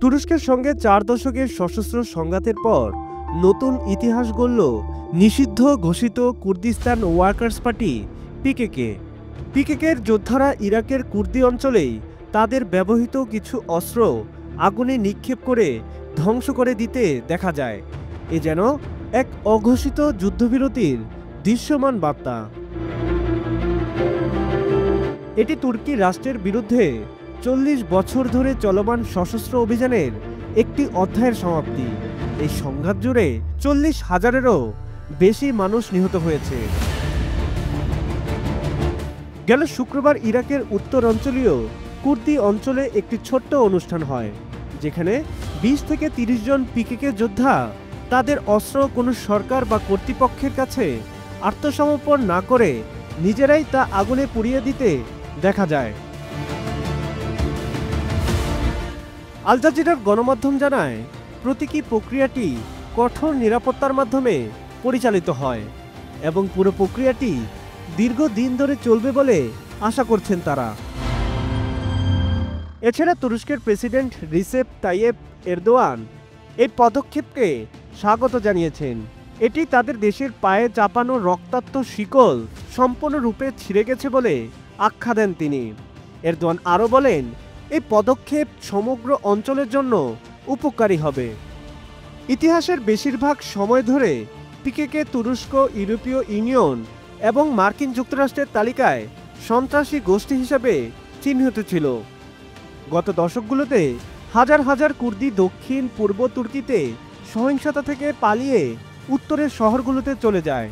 তুরস্কের সঙ্গে 4 দশকের সশস্ত্র সংঘাতের পর নতুন ইতিহাস গড়ল নিষিদ্ধ ঘোষিত কুর্দিস্তান ওয়ার্কার্স পার্টি পিকেকের যোদ্ধারা ইরাকের কুর্দি অঞ্চলেই তাদের ব্যবহৃত কিছু অস্ত্র আগুনে নিক্ষেপ করে ধ্বংস করে দিতে দেখা যায়। এ যেন এক অঘোষিত যুদ্ধবিরতির দৃশ্যমান বার্তা। এটি তুর্কি রাষ্ট্রের বিরুদ্ধে 40 বছর ধরে চলমান সশস্ত্র অভিযানের একটি অধ্যায়ের সমাপ্তি। এই সংঘাত জুড়ে 40,000-এরও বেশি মানুষ নিহত হয়েছে। গেল শুক্রবার ইরাকের উত্তরাঞ্চলীয় কুর্দি অঞ্চলে একটি ছোট্ট অনুষ্ঠান হয়, যেখানে 20 থেকে 30 জন পিকেকে যোদ্ধা তাদের অস্ত্র কোনো সরকার বা কর্তৃপক্ষের কাছে আত্মসমর্পণ না করে নিজেরাই তা আগুনে পুড়িয়ে দিতে দেখা যায়। আল জাজিরার গণমাধ্যম জানায়, প্রতীকী প্রক্রিয়াটি কঠোর নিরাপত্তার মাধ্যমে পরিচালিত হয় এবং পুরো প্রক্রিয়াটি দীর্ঘদিন ধরে চলবে বলে আশা করছেন তারা। এছাড়া তুরস্কের প্রেসিডেন্ট রিসেপ তাইয়েপ এরদোয়ান এই পদক্ষেপকে স্বাগত জানিয়েছেন। এটি তাদের দেশের পায়ে চাপানো রক্তাক্ত শিকল সম্পূর্ণরূপে ছিঁড়ে গেছে বলে আখ্যা দেন তিনি। এরদোয়ান আরও বলেন, এই পদক্ষেপ সমগ্র অঞ্চলের জন্য উপকারী হবে। ইতিহাসের বেশিরভাগ সময় ধরে পিকেকে তুরস্ক, ইউরোপীয় ইউনিয়ন এবং মার্কিন যুক্তরাষ্ট্রের তালিকায় সন্ত্রাসী গোষ্ঠী হিসেবে চিহ্নিত ছিল। গত দশকগুলোতে হাজার হাজার কুর্দি দক্ষিণ পূর্ব তুর্কিতে সহিংসতা থেকে পালিয়ে উত্তরের শহরগুলোতে চলে যায়।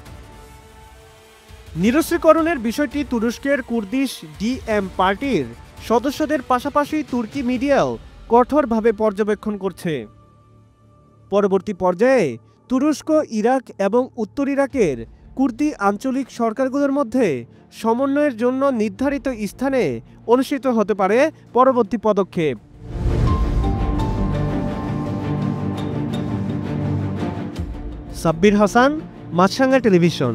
নিরস্ত্রীকরণের বিষয়টি তুরস্কের কুর্দিশ ডিএম পার্টির সদস্যদের পাশাপাশি তুর্কি মিডিয়াও কঠোরভাবে পর্যবেক্ষণ করছে। পরবর্তী পর্যায়ে তুরস্ক, ইরাক এবং উত্তর ইরাকের কুর্দি আঞ্চলিক সরকারগুলোর মধ্যে সমন্বয়ের জন্য নির্ধারিত স্থানে অনুষ্ঠিত হতে পারে পরবর্তী পদক্ষেপ। সাব্বির হাসান, মাছরাঙা টেলিভিশন।